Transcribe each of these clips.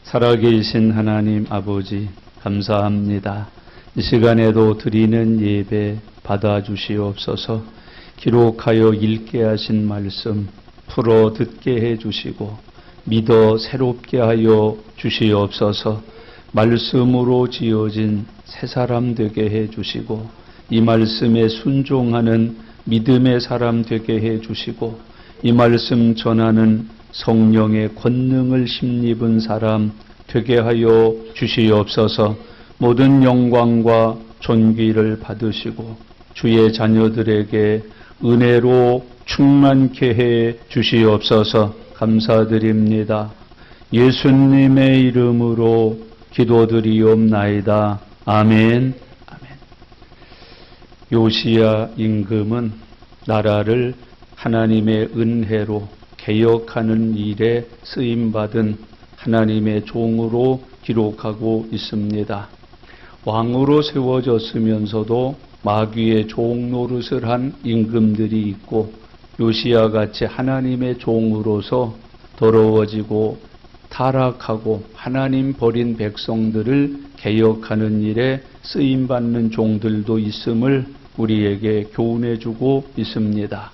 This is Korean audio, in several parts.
살아계신 하나님 아버지 감사합니다. 이 시간에도 드리는 예배 받아주시옵소서. 기록하여 읽게 하신 말씀 풀어 듣게 해주시고 믿어 새롭게 하여 주시옵소서. 말씀으로 지어진 새 사람 되게 해주시고 이 말씀에 순종하는 믿음의 사람 되게 해주시고 이 말씀 전하는 성령의 권능을 힘입은 사람 되게 하여 주시옵소서. 모든 영광과 존귀를 받으시고 주의 자녀들에게 은혜로 충만케 해 주시옵소서. 감사드립니다. 예수님의 이름으로 기도드리옵나이다. 아멘. 아멘. 요시야 임금은 나라를 하나님의 은혜로 개혁하는 일에 쓰임받은 하나님의 종으로 기록하고 있습니다. 왕으로 세워졌으면서도 마귀의 종 노릇을 한 임금들이 있고 요시야같이 하나님의 종으로서 더러워지고 타락하고 하나님 버린 백성들을 개혁하는 일에 쓰임받는 종들도 있음을 우리에게 교훈해주고 있습니다.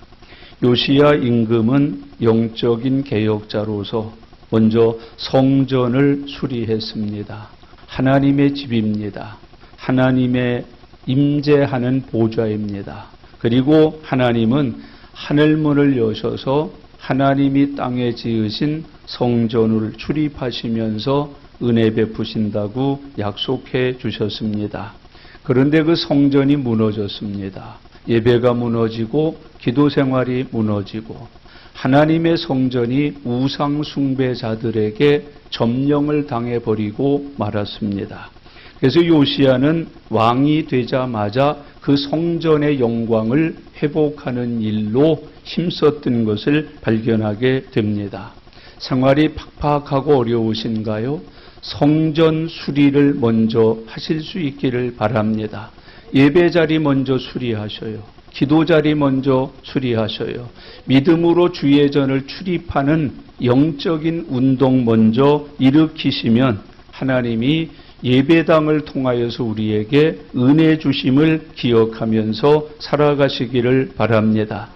요시야 임금은 영적인 개혁자로서 먼저 성전을 수리했습니다. 하나님의 집입니다. 하나님의 임재하는 보좌입니다. 그리고 하나님은 하늘문을 여셔서 하나님이 땅에 지으신 성전을 출입하시면서 은혜 베푸신다고 약속해 주셨습니다. 그런데 그 성전이 무너졌습니다. 예배가 무너지고 기도 생활이 무너지고 하나님의 성전이 우상 숭배자들에게 점령을 당해버리고 말았습니다. 그래서 요시야는 왕이 되자마자 그 성전의 영광을 회복하는 일로 힘썼던 것을 발견하게 됩니다. 생활이 팍팍하고 어려우신가요? 성전 수리를 먼저 하실 수 있기를 바랍니다. 예배 자리 먼저 수리하셔요. 기도 자리 먼저 수리하셔요. 믿음으로 주의 전을 출입하는 영적인 운동 먼저 일으키시면 하나님이 예배당을 통하여서 우리에게 은혜 주심을 기억하면서 살아가시기를 바랍니다.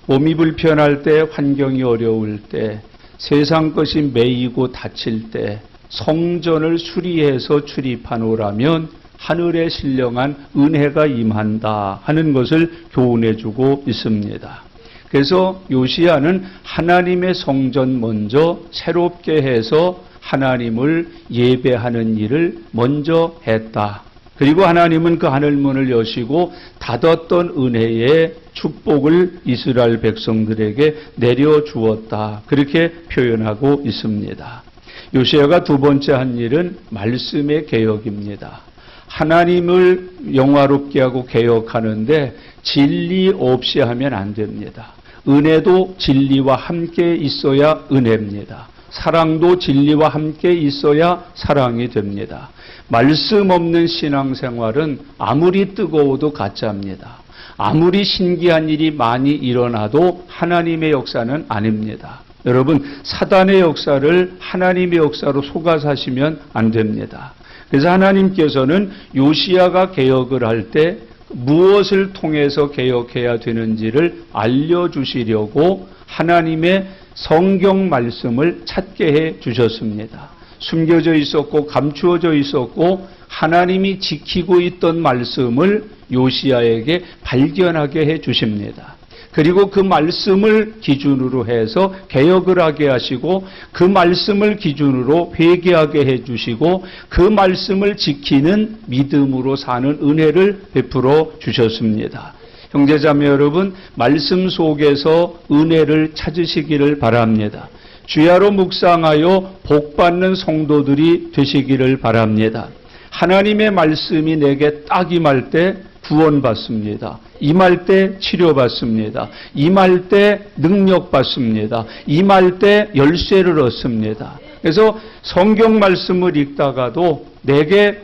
몸이 불편할 때, 환경이 어려울 때, 세상 것이 매이고 다칠 때 성전을 수리해서 출입하노라면 하늘에 신령한 은혜가 임한다 하는 것을 교훈해주고 있습니다. 그래서 요시야는 하나님의 성전 먼저 새롭게 해서 하나님을 예배하는 일을 먼저 했다. 그리고 하나님은 그 하늘문을 여시고 닫았던 은혜의 축복을 이스라엘 백성들에게 내려주었다. 그렇게 표현하고 있습니다. 요시야가 두 번째 한 일은 말씀의 개혁입니다. 하나님을 영화롭게 하고 개혁하는데 진리 없이 하면 안 됩니다. 은혜도 진리와 함께 있어야 은혜입니다. 사랑도 진리와 함께 있어야 사랑이 됩니다. 말씀 없는 신앙생활은 아무리 뜨거워도 가짜입니다. 아무리 신기한 일이 많이 일어나도 하나님의 역사는 아닙니다. 여러분, 사단의 역사를 하나님의 역사로 속아서 하시면 안 됩니다. 그래서 하나님께서는 요시야가 개혁을 할 때 무엇을 통해서 개혁해야 되는지를 알려주시려고 하나님의 성경 말씀을 찾게 해 주셨습니다. 숨겨져 있었고 감추어져 있었고 하나님이 지키고 있던 말씀을 요시야에게 발견하게 해 주십니다. 그리고 그 말씀을 기준으로 해서 개혁을 하게 하시고 그 말씀을 기준으로 회개하게 해 주시고 그 말씀을 지키는 믿음으로 사는 은혜를 베풀어 주셨습니다. 형제자매 여러분, 말씀 속에서 은혜를 찾으시기를 바랍니다. 주야로 묵상하여 복받는 성도들이 되시기를 바랍니다. 하나님의 말씀이 내게 딱 임할 때 구원받습니다. 임할 때 치료받습니다. 임할 때 능력받습니다. 임할 때 열쇠를 얻습니다. 그래서 성경 말씀을 읽다가도 내게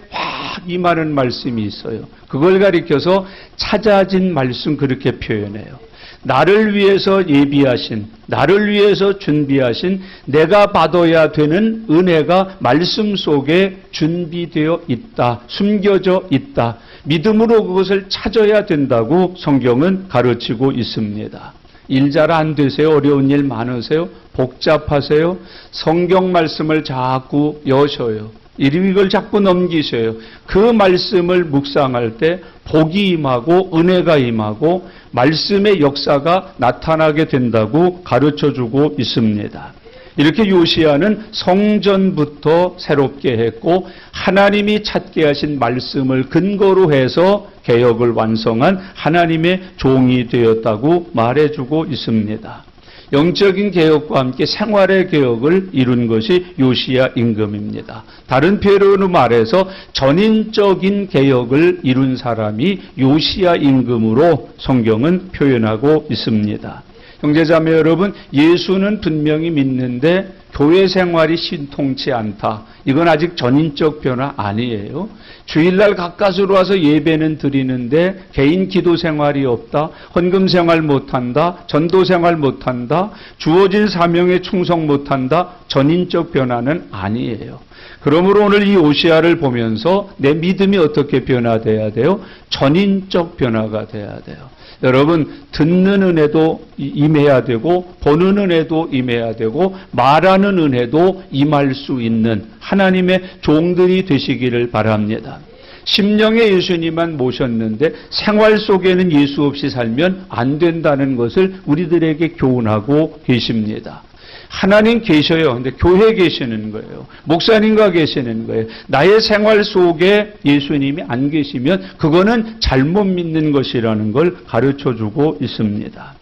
딱 임하는 말씀이 있어요. 그걸 가리켜서 찾아진 말씀 그렇게 표현해요. 나를 위해서 예비하신, 나를 위해서 준비하신 내가 받아야 되는 은혜가 말씀 속에 준비되어 있다, 숨겨져 있다. 믿음으로 그것을 찾아야 된다고 성경은 가르치고 있습니다. 일 잘 안 되세요? 어려운 일 많으세요? 복잡하세요? 성경 말씀을 자꾸 여셔요. 이걸 자꾸 넘기셔요. 그 말씀을 묵상할 때 복이 임하고 은혜가 임하고 말씀의 역사가 나타나게 된다고 가르쳐주고 있습니다. 이렇게 요시야는 성전부터 새롭게 했고 하나님이 찾게 하신 말씀을 근거로 해서 개혁을 완성한 하나님의 종이 되었다고 말해주고 있습니다. 영적인 개혁과 함께 생활의 개혁을 이룬 것이 요시야 임금입니다. 다른 표현으로 말해서 전인적인 개혁을 이룬 사람이 요시야 임금으로 성경은 표현하고 있습니다. 형제자매 여러분, 예수는 분명히 믿는데 교회 생활이 신통치 않다. 이건 아직 전인적 변화 아니에요. 주일날 가까스로 와서 예배는 드리는데 개인 기도 생활이 없다. 헌금 생활 못한다. 전도 생활 못한다. 주어진 사명에 충성 못한다. 전인적 변화는 아니에요. 그러므로 오늘 이 요시야를 보면서 내 믿음이 어떻게 변화돼야 돼요? 전인적 변화가 돼야 돼요. 여러분, 듣는 은혜도 임해야 되고 보는 은혜도 임해야 되고 말하는 은혜도 임할 수 있는 하나님의 종들이 되시기를 바랍니다. 심령의 예수님만 모셨는데 생활 속에는 예수 없이 살면 안 된다는 것을 우리들에게 교훈하고 계십니다. 하나님 계셔요. 근데 교회 계시는 거예요. 목사님과 계시는 거예요. 나의 생활 속에 예수님이 안 계시면 그거는 잘못 믿는 것이라는 걸 가르쳐주고 있습니다.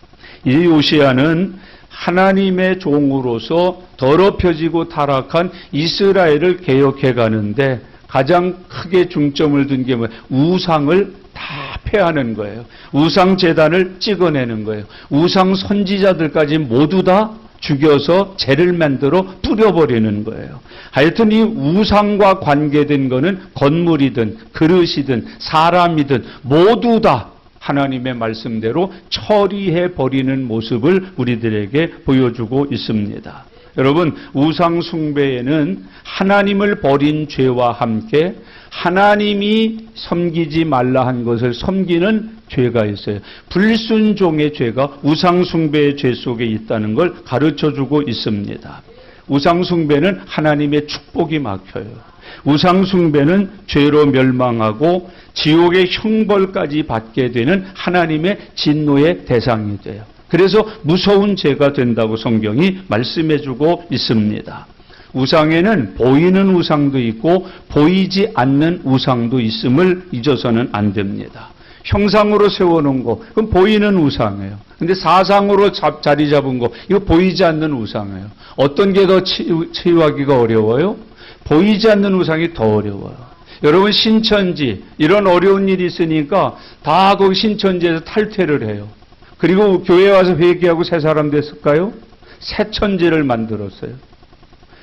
이 요시야는 하나님의 종으로서 더럽혀지고 타락한 이스라엘을 개혁해 가는데 가장 크게 중점을 둔 게 뭐예요? 우상을 다 폐하는 거예요. 우상 제단을 찍어내는 거예요. 우상 선지자들까지 모두 다 죽여서 재를 만들어 뿌려버리는 거예요. 하여튼 이 우상과 관계된 거는 건물이든 그릇이든 사람이든 모두 다 하나님의 말씀대로 처리해버리는 모습을 우리들에게 보여주고 있습니다. 여러분, 우상 숭배에는 하나님을 버린 죄와 함께 하나님이 섬기지 말라 한 것을 섬기는 죄가 있어요. 불순종의 죄가 우상숭배의 죄 속에 있다는 걸 가르쳐주고 있습니다. 우상숭배는 하나님의 축복이 막혀요. 우상숭배는 죄로 멸망하고 지옥의 형벌까지 받게 되는 하나님의 진노의 대상이 돼요. 그래서 무서운 죄가 된다고 성경이 말씀해주고 있습니다. 우상에는 보이는 우상도 있고 보이지 않는 우상도 있음을 잊어서는 안 됩니다. 형상으로 세워놓은 거, 그건 보이는 우상이에요. 근데 사상으로 자리 잡은 거, 이거 보이지 않는 우상이에요. 어떤 게 더 치유하기가 어려워요? 보이지 않는 우상이 더 어려워요. 여러분, 신천지, 이런 어려운 일이 있으니까 다 거기 신천지에서 탈퇴를 해요. 그리고 교회에 와서 회개하고 새 사람 됐을까요? 새 천지를 만들었어요.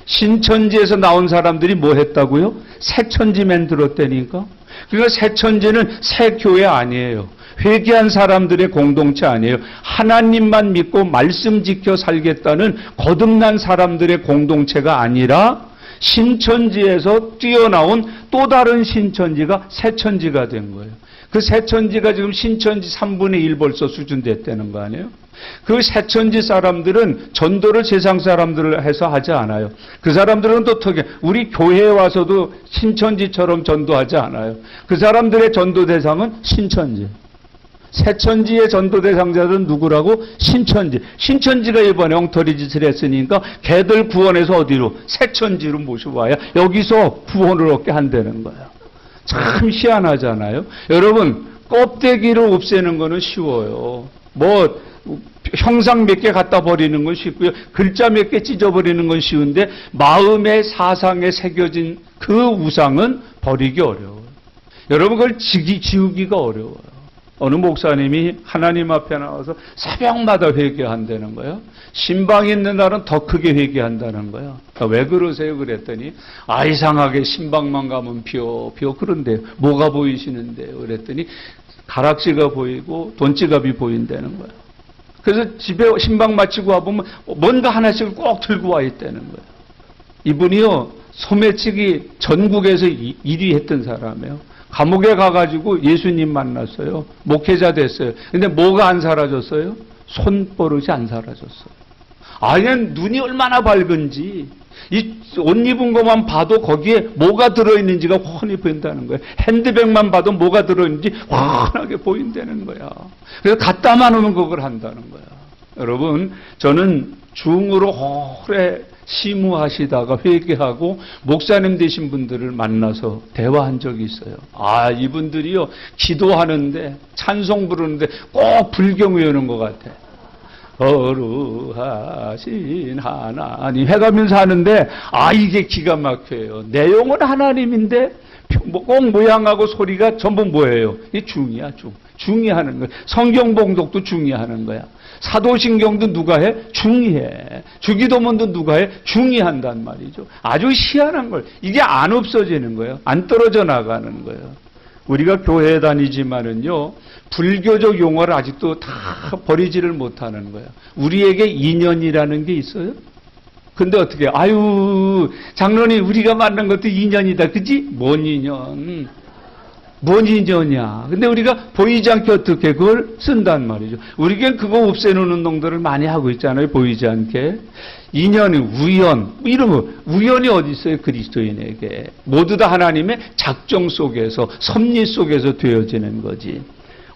신천지에서 나온 사람들이 뭐 했다고요? 새 천지 만들었다니까? 그러니까 새 천지는 새 교회 아니에요. 회개한 사람들의 공동체 아니에요. 하나님만 믿고 말씀 지켜 살겠다는 거듭난 사람들의 공동체가 아니라 신천지에서 뛰어나온 또 다른 신천지가 새 천지가 된 거예요. 그 새 천지가 지금 신천지 3분의 1 벌써 수준됐다는 거 아니에요? 그 새 천지 사람들은 전도를 세상 사람들을 해서 하지 않아요. 그 사람들은 또 특히 우리 교회에 와서도 신천지처럼 전도하지 않아요. 그 사람들의 전도 대상은 신천지. 새 천지의 전도 대상자들은 누구라고? 신천지. 신천지가 이번에 엉터리 짓을 했으니까 걔들 구원해서 어디로? 새 천지로 모셔와야 여기서 구원을 얻게 한다는 거예요. 참 희한하잖아요. 여러분, 껍데기를 없애는 거는 쉬워요. 뭐 형상 몇 개 갖다 버리는 건 쉽고요. 글자 몇 개 찢어버리는 건 쉬운데 마음의 사상에 새겨진 그 우상은 버리기 어려워요. 여러분, 그걸 지우기가 어려워요. 어느 목사님이 하나님 앞에 나와서 새벽마다 회개한다는 거예요. 신방 있는 날은 더 크게 회개한다는 거예요. 왜 그러세요? 그랬더니 이상하게 신방만 가면 비어 그런데요. 뭐가 보이시는데요? 그랬더니 가락지가 보이고 돈지갑이 보인다는 거예요. 그래서 집에 신방 마치고 와보면 뭔가 하나씩을 꼭 들고 와 있다는 거예요. 이분이요, 소매치기 전국에서 1위 했던 사람이에요. 감옥에 가가지고 예수님 만났어요. 목회자 됐어요. 근데 뭐가 안 사라졌어요? 손버릇이 안 사라졌어요. 그냥 눈이 얼마나 밝은지, 이 옷 입은 것만 봐도 거기에 뭐가 들어있는지가 훤히 보인다는 거예요. 핸드백만 봐도 뭐가 들어있는지 훤하게 보인다는 거야. 그래서 갖다만 놓으면 그걸 한다는 거야. 여러분, 저는 중으로 오래 시무하시다가 회개하고 목사님 되신 분들을 만나서 대화한 적이 있어요. 이분들이요, 기도하는데, 찬송 부르는데 꼭 불경 외우는 것 같아. 거룩하신 하나님 해가면서 하는데 이게 기가 막혀요. 내용은 하나님인데 꼭 모양하고 소리가 전부 뭐예요? 이게 중이야. 중이 하는 거야. 성경 봉독도 중이 하는 거야. 사도신경도 누가 해? 중이 해. 주기도문도 누가 해? 중이 한단 말이죠. 아주 희한한 걸. 이게 안 없어지는 거예요. 안 떨어져 나가는 거예요. 우리가 교회에 다니지만은요, 불교적 용어를 아직도 다 버리지를 못하는 거예요. 우리에게 인연이라는 게 있어요? 근데 어떻게, 장로님, 우리가 만난 것도 인연이다. 그지? 뭔 인연? 뭔 인연이야. 근데 우리가 보이지 않게 어떻게 그걸 쓴단 말이죠. 우리겐 그거 없애는 운동들을 많이 하고 있잖아요. 보이지 않게. 인연이 우연, 이런 거. 우연이 어디 있어요? 그리스도인에게. 모두 다 하나님의 작정 속에서, 섭리 속에서 되어지는 거지.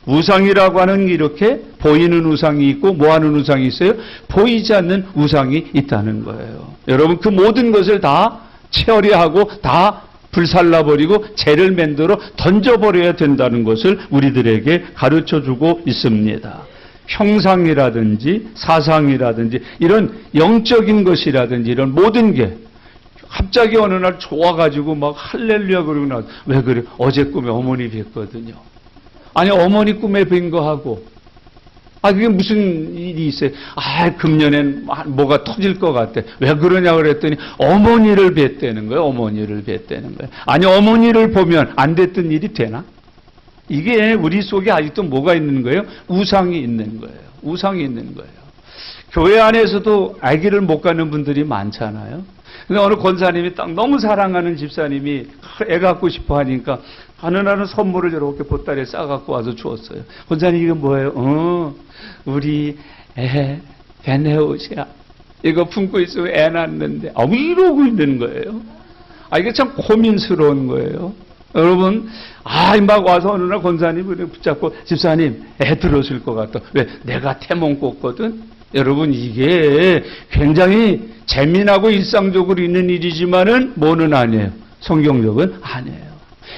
우상이라고 하는 이렇게 보이는 우상이 있고 뭐하는 우상이 있어요? 보이지 않는 우상이 있다는 거예요. 여러분, 그 모든 것을 다 처리하고 다 불살라버리고 죄를 만들어 던져버려야 된다는 것을 우리들에게 가르쳐주고 있습니다. 형상이라든지 사상이라든지 이런 영적인 것이라든지 이런 모든 게 갑자기 어느 날 좋아가지고 막 할렐루야 그러고 나서 왜 그래? 어제 꿈에 어머니 뵀거든요. 어머니 꿈에 뵌 거하고 그게 무슨 일이 있어요? 금년엔 뭐가 터질 것 같아. 왜 그러냐 그랬더니 어머니를 뵀다는 거예요. 어머니를 뵀다는 거예요. 어머니를 보면 안 됐던 일이 되나? 이게 우리 속에 아직도 뭐가 있는 거예요? 우상이 있는 거예요. 우상이 있는 거예요. 교회 안에서도 아기를 못 갖는 분들이 많잖아요. 근데 어느 권사님이 딱 너무 사랑하는 집사님이 애 갖고 싶어 하니까 어느 날은 선물을 이렇게 보따리에 싸갖고 와서 주었어요. 권사님, 이거 뭐예요? 우리 애 베네오시아 이거 품고 있으면 애 낳는데 이러고 있는 거예요. 이게 참 고민스러운 거예요. 여러분, 막 와서 어느 날 권사님을 붙잡고 집사님, 애 들어줄 것 같다. 왜? 내가 태몽 꿨거든. 여러분, 이게 굉장히 재미나고 일상적으로 있는 일이지만은 뭐는 아니에요. 성경적은 아니에요.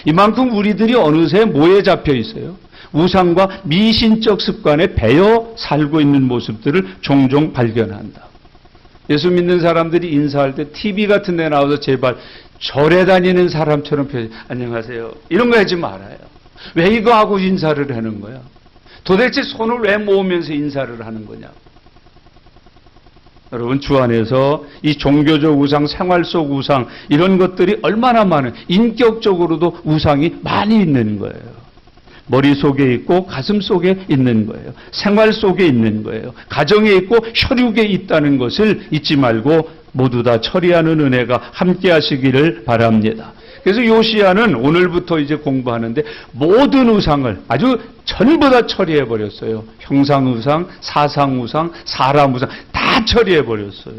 이만큼 우리들이 어느새 뭐에 잡혀 있어요? 우상과 미신적 습관에 배어 살고 있는 모습들을 종종 발견한다. 예수 믿는 사람들이 인사할 때 TV 같은 데 나와서 제발 절에 다니는 사람처럼 안녕하세요. 이런 거 하지 말아요. 왜 이거 하고 인사를 하는 거야? 도대체 손을 왜 모으면서 인사를 하는 거냐? 여러분, 주 안에서 이 종교적 우상, 생활 속 우상 이런 것들이 얼마나 많은, 인격적으로도 우상이 많이 있는 거예요. 머릿속에 있고 가슴 속에 있는 거예요. 생활 속에 있는 거예요. 가정에 있고 혈육에 있다는 것을 잊지 말고 모두 다 처리하는 은혜가 함께 하시기를 바랍니다. 그래서 요시야는 오늘부터 이제 공부하는데 모든 우상을 아주 전부 다 처리해 버렸어요. 형상 우상, 사상 우상, 사람 우상 다 처리해 버렸어요.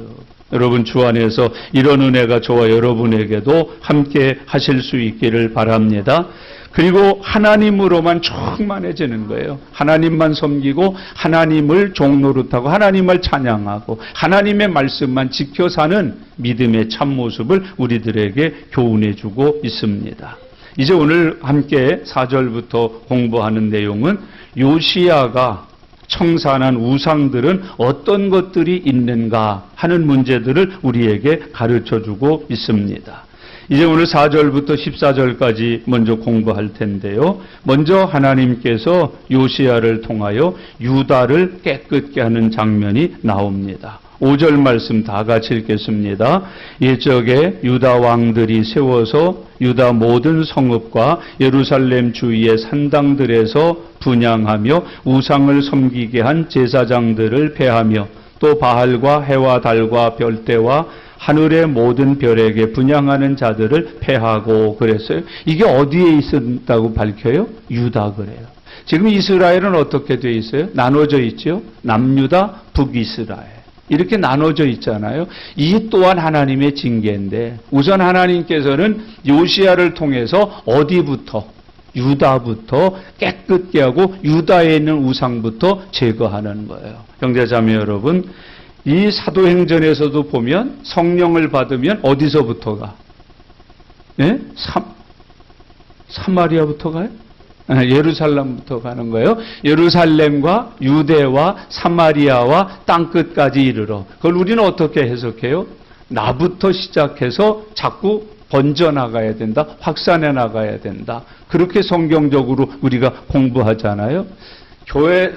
여러분, 주 안에서 이런 은혜가 저와 여러분에게도 함께 하실 수 있기를 바랍니다. 그리고 하나님으로만 충만해지는 거예요. 하나님만 섬기고 하나님을 종노릇하고 하나님을 찬양하고 하나님의 말씀만 지켜 사는 믿음의 참모습을 우리들에게 교훈해 주고 있습니다. 이제 오늘 함께 4절부터 공부하는 내용은 요시야가 청산한 우상들은 어떤 것들이 있는가 하는 문제들을 우리에게 가르쳐 주고 있습니다. 이제 오늘 4절부터 14절까지 먼저 공부할 텐데요. 먼저 하나님께서 요시야를 통하여 유다를 깨끗게 하는 장면이 나옵니다. 5절 말씀 다 같이 읽겠습니다. 옛적에 유다 왕들이 세워서 유다 모든 성읍과 예루살렘 주위의 산당들에서 분향하며 우상을 섬기게 한 제사장들을 폐하며 또 바알과 해와 달과 별대와 하늘의 모든 별에게 분향하는 자들을 폐하고 그랬어요. 이게 어디에 있었다고 밝혀요? 유다 그래요. 지금 이스라엘은 어떻게 되어 있어요? 나눠져 있죠. 남유다, 북이스라엘. 이렇게 나눠져 있잖아요. 이 또한 하나님의 징계인데 우선 하나님께서는 요시야를 통해서 어디부터? 유다부터 깨끗게 하고 유다에 있는 우상부터 제거하는 거예요. 형제자매 여러분, 이 사도행전에서도 보면 성령을 받으면 어디서부터 가? 예? 사마리아부터 가요? 예루살렘부터 가는 거예요. 예루살렘과 유대와 사마리아와 땅끝까지 이르러. 그걸 우리는 어떻게 해석해요? 나부터 시작해서 자꾸 번져나가야 된다. 확산해 나가야 된다. 그렇게 성경적으로 우리가 공부하잖아요.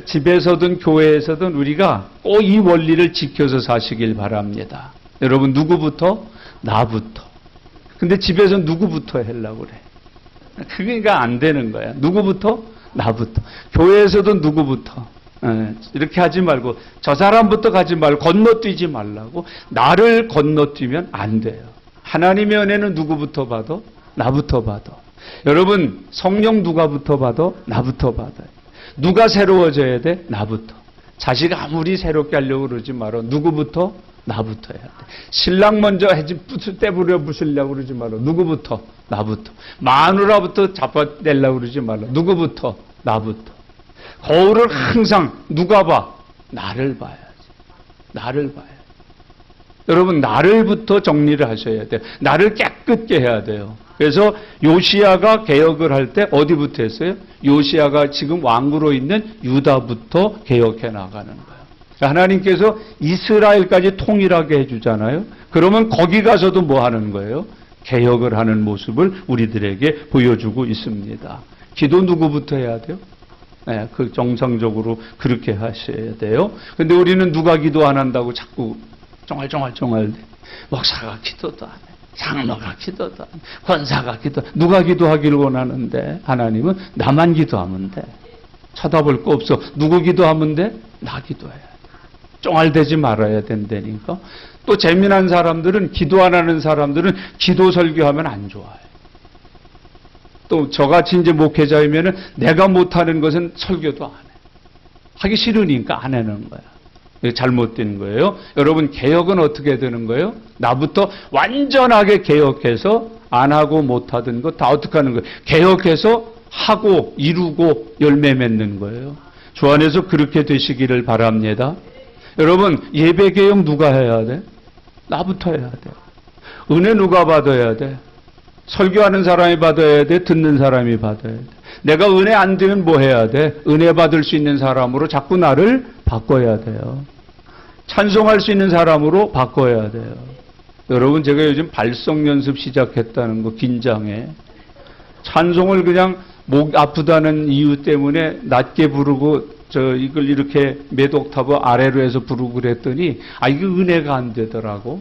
집에서든 교회에서든 우리가 꼭 이 원리를 지켜서 사시길 바랍니다. 여러분, 누구부터? 나부터. 근데 집에서 누구부터 하려고 그래? 그러니까 안 되는 거야. 누구부터? 나부터. 교회에서도 누구부터? 이렇게 하지 말고 저 사람부터 가지 말고 건너뛰지 말라고. 나를 건너뛰면 안 돼요. 하나님의 은혜는 누구부터 받아? 나부터 받아. 여러분, 성령 누가부터 받아? 나부터 받아요. 누가 새로워져야 돼? 나부터. 자식 아무리 새롭게 하려고 그러지 말아. 누구부터? 나부터 해야 돼. 신랑 먼저 떼부려 부수려고 그러지 말아. 누구부터? 나부터. 마누라부터 잡아내려고 그러지 말라. 누구부터? 나부터. 거울을 항상 누가 봐? 나를 봐야지. 나를 봐야지. 여러분, 나를부터 정리를 하셔야 돼요. 나를 깨끗게 해야 돼요. 그래서 요시야가 개혁을 할 때 어디부터 했어요? 요시야가 지금 왕으로 있는 유다부터 개혁해 나가는 거예요. 하나님께서 이스라엘까지 통일하게 해주잖아요. 그러면 거기 가서도 뭐 하는 거예요? 개혁을 하는 모습을 우리들에게 보여주고 있습니다. 기도 누구부터 해야 돼요? 네, 그 정상적으로 그렇게 하셔야 돼요. 근데 우리는 누가 기도 안 한다고 자꾸 쫑알쫑알쫑알 목사가 기도도 안 해. 장로가 기도도 안 해. 권사가 누가 기도하기를 원하는데 하나님은 나만 기도하면 돼. 쳐다볼 거 없어. 누구 기도하면 돼? 나 기도해야 돼. 쫑알대지 말아야 된다니까. 또 재미난 사람들은, 기도 안 하는 사람들은 기도 설교하면 안 좋아해. 또 저같이 이제 목회자이면은 내가 못하는 것은 설교도 안 해. 하기 싫으니까 안 하는 거야. 잘못된 거예요. 여러분, 개혁은 어떻게 되는 거예요? 나부터 완전하게 개혁해서 안 하고 못 하던 거 다 어떻게 하는 거예요? 개혁해서 하고 이루고 열매 맺는 거예요. 주 안에서 그렇게 되시기를 바랍니다. 여러분, 예배 개혁 누가 해야 돼? 나부터 해야 돼. 은혜 누가 받아야 돼? 설교하는 사람이 받아야 돼? 듣는 사람이 받아야 돼? 내가 은혜 안 되면 뭐 해야 돼? 은혜 받을 수 있는 사람으로 자꾸 나를 바꿔야 돼요. 찬송할 수 있는 사람으로 바꿔야 돼요. 여러분, 제가 요즘 발성 연습 시작했다는 거 긴장해. 찬송을 그냥 목 아프다는 이유 때문에 낮게 부르고 이걸 이렇게 몇 옥타브 아래로 해서 부르고 그랬더니 이게 은혜가 안 되더라고.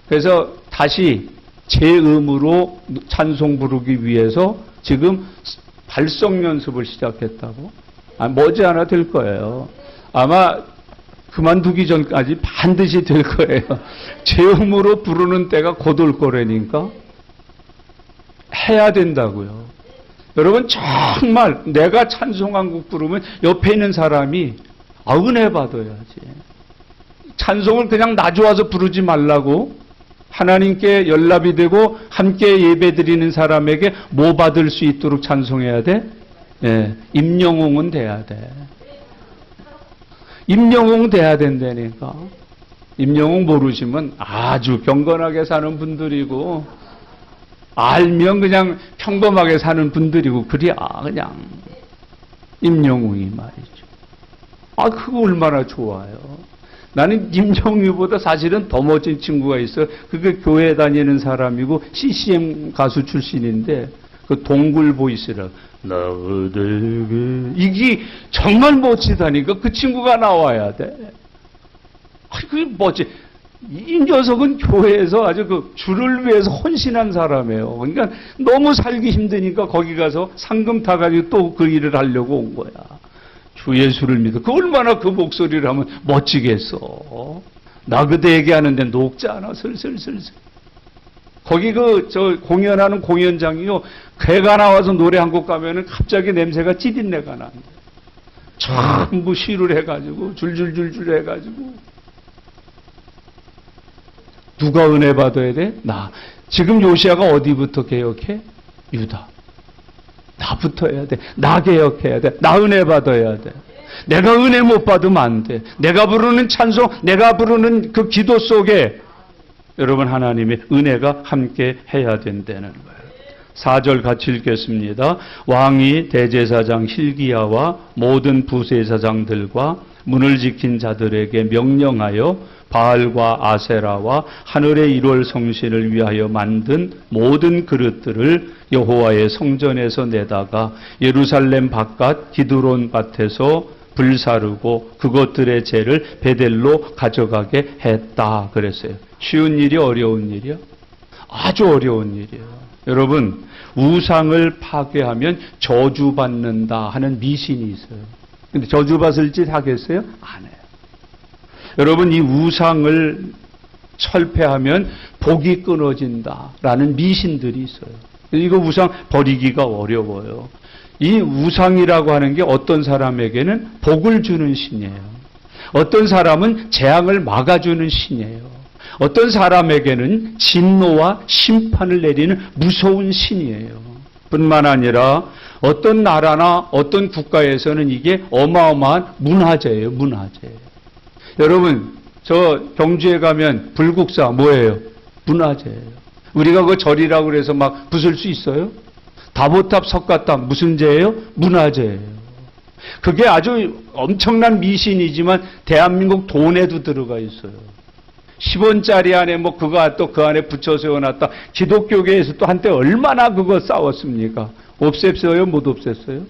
그래서 다시 제 음으로 찬송 부르기 위해서 지금 발성 연습을 시작했다고. 머지않아 될 거예요. 아마 그만두기 전까지 반드시 될 거예요. 제 음으로 부르는 때가 곧 올 거라니까. 해야 된다고요. 여러분, 정말 내가 찬송한 곡 부르면 옆에 있는 사람이 은혜 받아야지. 찬송을 그냥 나 좋아서 부르지 말라고. 하나님께 연락이 되고 함께 예배드리는 사람에게 뭐 받을 수 있도록 찬송해야 돼? 예, 임영웅은 돼야 돼. 임영웅 돼야 된다니까. 임영웅 모르시면 아주 경건하게 사는 분들이고, 알면 그냥 평범하게 사는 분들이고, 그냥 임영웅이 말이죠. 그거 얼마나 좋아요. 나는 김정유보다 사실은 더 멋진 친구가 있어. 그게 교회 다니는 사람이고 CCM 가수 출신인데 그 동굴 보이스라 나 그대에게 이게 정말 멋지다니까. 그 친구가 나와야 돼. 그게 멋지. 이 녀석은 교회에서 아주 그 주를 위해서 헌신한 사람이에요. 그러니까 너무 살기 힘드니까 거기 가서 상금 타가지고 또 그 일을 하려고 온 거야. 주 예수를 믿어. 그 얼마나 그 목소리를 하면 멋지겠어. 나 그대에게 하는데 녹지 않아. 슬슬슬슬. 거기 저 공연하는 공연장이요. 개가 나와서 노래 한 곡 가면은 갑자기 냄새가 찌릿내가 난다. 전부 시를 해가지고 줄줄줄줄 해가지고. 누가 은혜 받아야 돼? 나. 지금 요시아가 어디부터 개혁해? 유다. 나부터 해야 돼. 나 개혁해야 돼. 나 은혜 받아야 돼. 내가 은혜 못 받으면 안 돼. 내가 부르는 찬송, 내가 부르는 그 기도 속에 여러분 하나님의 은혜가 함께 해야 된다는 거예요. 4절 같이 읽겠습니다. 왕이 대제사장 hil기야와 모든 부제사장들과 문을 지킨 자들에게 명령하여 바알과 아세라와 하늘의 1월 성신을 위하여 만든 모든 그릇들을 여호와의 성전에서 내다가 예루살렘 바깥 기드론 밭에서 불사르고 그것들의 죄를 베델로 가져가게 했다 그랬어요. 쉬운 일이 어려운 일이요? 아주 어려운 일이에요. 여러분, 우상을 파괴하면 저주받는다 하는 미신이 있어요. 근데 저주받을 짓 하겠어요? 안 해요. 여러분, 이 우상을 철폐하면 복이 끊어진다라는 미신들이 있어요. 이거 우상 버리기가 어려워요. 이 우상이라고 하는 게 어떤 사람에게는 복을 주는 신이에요. 어떤 사람은 재앙을 막아주는 신이에요. 어떤 사람에게는 진노와 심판을 내리는 무서운 신이에요. 뿐만 아니라 어떤 나라나 어떤 국가에서는 이게 어마어마한 문화재예요. 문화재. 여러분, 저 경주에 가면 불국사 뭐예요? 문화재예요. 우리가 그 절이라고 그래서 막 부술 수 있어요? 다보탑, 석가탑 무슨 죄예요? 문화재예요. 그게 아주 엄청난 미신이지만 대한민국 돈에도 들어가 있어요. 10원짜리 안에 뭐 그거 또 그 안에 붙여 세워놨다. 기독교계에서 또 한때 얼마나 그거 싸웠습니까? 없앴어요? 못 없앴어요?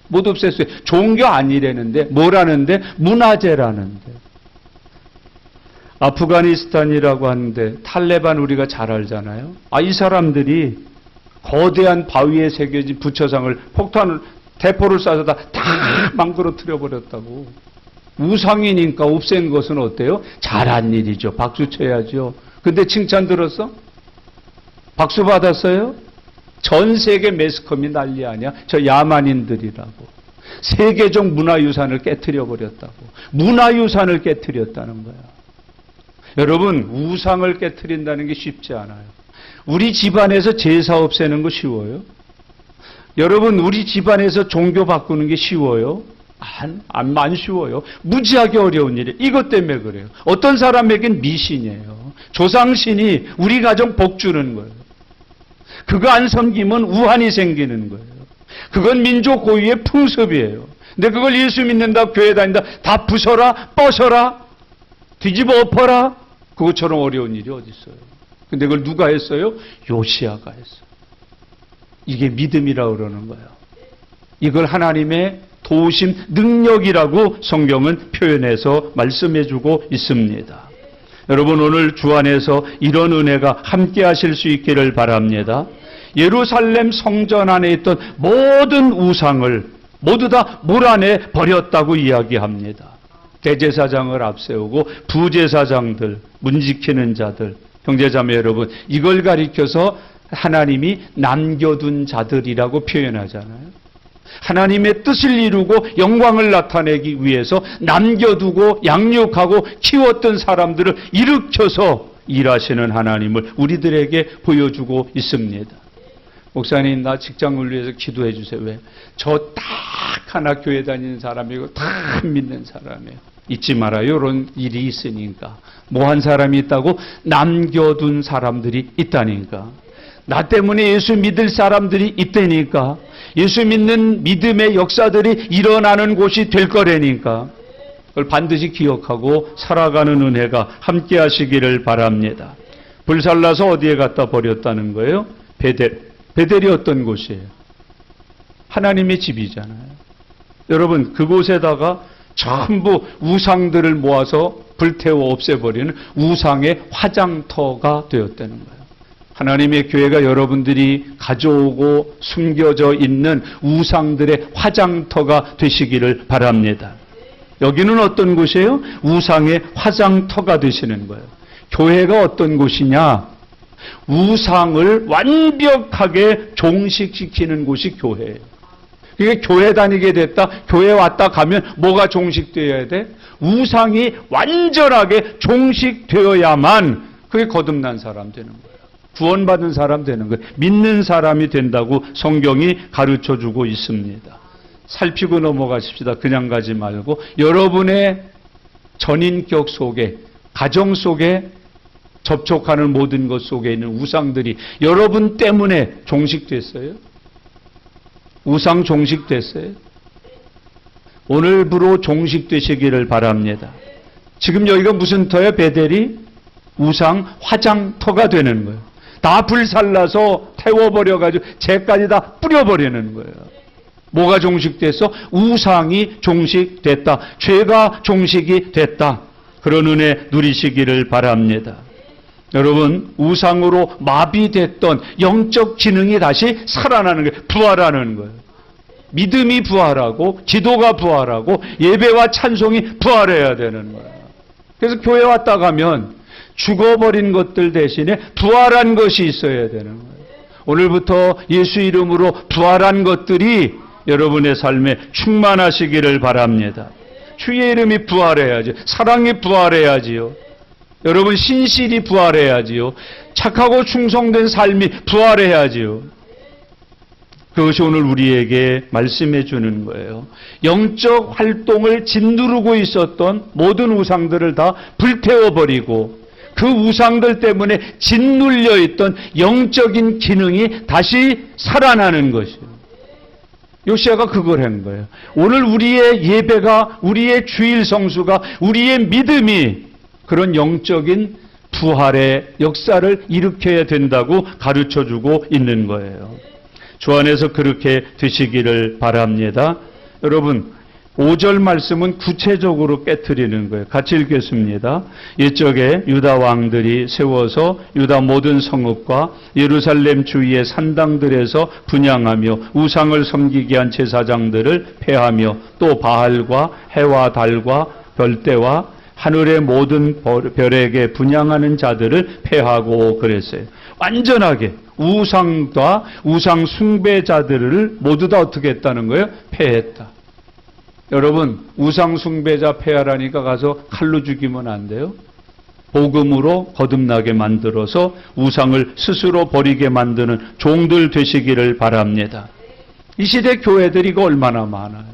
못 없앴어요. 종교 아니라는데 뭐라는데? 문화재라는데. 아프가니스탄이라고 하는데 탈레반 우리가 잘 알잖아요. 이 사람들이 거대한 바위에 새겨진 부처상을 폭탄을 대포를 쏴서 다 망그러뜨려 버렸다고. 우상이니까 없앤 것은 어때요? 잘한 일이죠. 박수 쳐야죠. 근데 칭찬 들었어? 박수 받았어요? 전 세계 매스컴이 난리 아니야? 저 야만인들이라고. 세계적 문화유산을 깨트려 버렸다고. 문화유산을 깨트렸다는 거야. 여러분, 우상을 깨트린다는 게 쉽지 않아요. 우리 집안에서 제사 없애는 거 쉬워요? 여러분, 우리 집안에서 종교 바꾸는 게 쉬워요? 안 쉬워요. 무지하게 어려운 일이에요. 이것 때문에 그래요. 어떤 사람에겐 미신이에요. 조상신이 우리 가정 복 주는 거예요. 그거 안 섬기면 우환이 생기는 거예요. 그건 민족 고유의 풍습이에요. 근데 그걸 예수 믿는다, 교회 다닌다, 다 부숴라, 뻗어라, 뒤집어 엎어라. 그것처럼 어려운 일이 어디 있어요. 근데 그걸 누가 했어요? 요시아가 했어요. 이게 믿음이라고 그러는 거예요. 이걸 하나님의 도우심 능력이라고 성경은 표현해서 말씀해주고 있습니다. 여러분, 오늘 주 안에서 이런 은혜가 함께 하실 수 있기를 바랍니다. 예루살렘 성전 안에 있던 모든 우상을 모두 다 물 안에 버렸다고 이야기합니다. 대제사장을 앞세우고 부제사장들, 문 지키는 자들, 형제자매 여러분, 이걸 가리켜서 하나님이 남겨둔 자들이라고 표현하잖아요. 하나님의 뜻을 이루고 영광을 나타내기 위해서 남겨두고 양육하고 키웠던 사람들을 일으켜서 일하시는 하나님을 우리들에게 보여주고 있습니다. 목사님, 나 직장을 위해서 기도해 주세요. 왜? 저 딱 하나 교회 다니는 사람이고 다 믿는 사람이에요. 잊지 말아요. 이런 일이 있으니까. 뭐 한 사람이 있다고? 남겨둔 사람들이 있다니까. 나 때문에 예수 믿을 사람들이 있다니까. 예수 믿는 믿음의 역사들이 일어나는 곳이 될 거라니까. 그걸 반드시 기억하고 살아가는 은혜가 함께 하시기를 바랍니다. 불살라서 어디에 갖다 버렸다는 거예요? 베델. 베델이 어떤 곳이에요? 하나님의 집이잖아요. 여러분, 그곳에다가 전부 우상들을 모아서 불태워 없애버리는 우상의 화장터가 되었다는 거예요. 하나님의 교회가 여러분들이 가져오고 숨겨져 있는 우상들의 화장터가 되시기를 바랍니다. 여기는 어떤 곳이에요? 우상의 화장터가 되시는 거예요. 교회가 어떤 곳이냐? 우상을 완벽하게 종식시키는 곳이 교회예요. 그게 교회 다니게 됐다, 교회 왔다 가면 뭐가 종식되어야 돼? 우상이 완전하게 종식되어야만 그게 거듭난 사람 되는 거예요. 구원받은 사람 되는 거예요. 믿는 사람이 된다고 성경이 가르쳐주고 있습니다. 살피고 넘어가십시다. 그냥 가지 말고 여러분의 전인격 속에, 가정 속에 접촉하는 모든 것 속에 있는 우상들이 여러분 때문에 종식됐어요? 우상 종식됐어요? 오늘부로 종식되시기를 바랍니다. 지금 여기가 무슨 터예요? 베델이 우상 화장터가 되는 거예요. 다 불살라서 태워버려가지고 죄까지 다 뿌려버리는 거예요. 뭐가 종식됐어? 우상이 종식됐다. 죄가 종식이 됐다. 그런 은혜 누리시기를 바랍니다. 여러분, 우상으로 마비됐던 영적 기능이 다시 살아나는 거예요. 부활하는 거예요. 믿음이 부활하고 기도가 부활하고 예배와 찬송이 부활해야 되는 거예요. 그래서 교회 왔다 가면 죽어버린 것들 대신에 부활한 것이 있어야 되는 거예요. 오늘부터 예수 이름으로 부활한 것들이 여러분의 삶에 충만하시기를 바랍니다. 주의 이름이 부활해야죠. 사랑이 부활해야지요. 여러분 신실이 부활해야지요. 착하고 충성된 삶이 부활해야지요. 그것이 오늘 우리에게 말씀해 주는 거예요. 영적 활동을 짓누르고 있었던 모든 우상들을 다 불태워버리고 그 우상들 때문에 짓눌려 있던 영적인 기능이 다시 살아나는 것이에요. 요시아가 그걸 한 거예요. 오늘 우리의 예배가, 우리의 주일 성수가, 우리의 믿음이 그런 영적인 부활의 역사를 일으켜야 된다고 가르쳐주고 있는 거예요. 주 안에서 그렇게 되시기를 바랍니다. 여러분, 5절 말씀은 구체적으로 깨트리는 거예요. 같이 읽겠습니다. 옛적에 유다 왕들이 세워서 유다 모든 성읍과 예루살렘 주위의 산당들에서 분향하며 우상을 섬기게 한 제사장들을 폐하며 또 바알과 해와 달과 별대와 하늘의 모든 별에게 분향하는 자들을 폐하고 그랬어요. 완전하게 우상과 우상 숭배자들을 모두 다 어떻게 했다는 거예요? 폐했다. 여러분, 우상 숭배자 폐하라니까 가서 칼로 죽이면 안 돼요. 복음으로 거듭나게 만들어서 우상을 스스로 버리게 만드는 종들 되시기를 바랍니다. 이 시대 교회들이 이거 얼마나 많아요.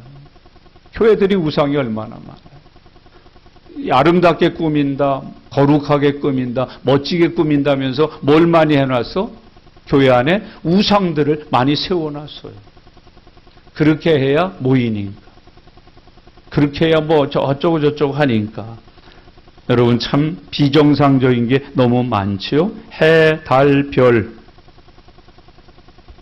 교회들이 우상이 얼마나 많아요. 아름답게 꾸민다, 거룩하게 꾸민다, 멋지게 꾸민다면서 뭘 많이 해놨어? 교회 안에 우상들을 많이 세워놨어요. 그렇게 해야 모이니까. 그렇게 해야 뭐 어쩌고 저쩌고 하니까. 여러분 참 비정상적인 게 너무 많지요. 해, 달, 별.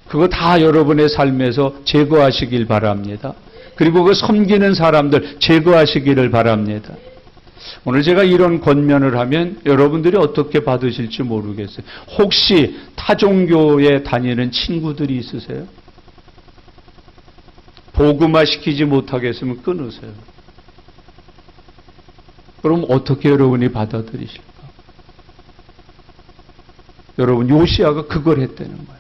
그거 다 여러분의 삶에서 제거하시길 바랍니다. 그리고 그 섬기는 사람들 제거하시기를 바랍니다. 오늘 제가 이런 권면을 하면 여러분들이 어떻게 받으실지 모르겠어요. 혹시 타종교에 다니는 친구들이 있으세요? 복음화 시키지 못하겠으면 끊으세요. 그럼 어떻게 여러분이 받아들이실까? 여러분 요시아가 그걸 했다는 거예요.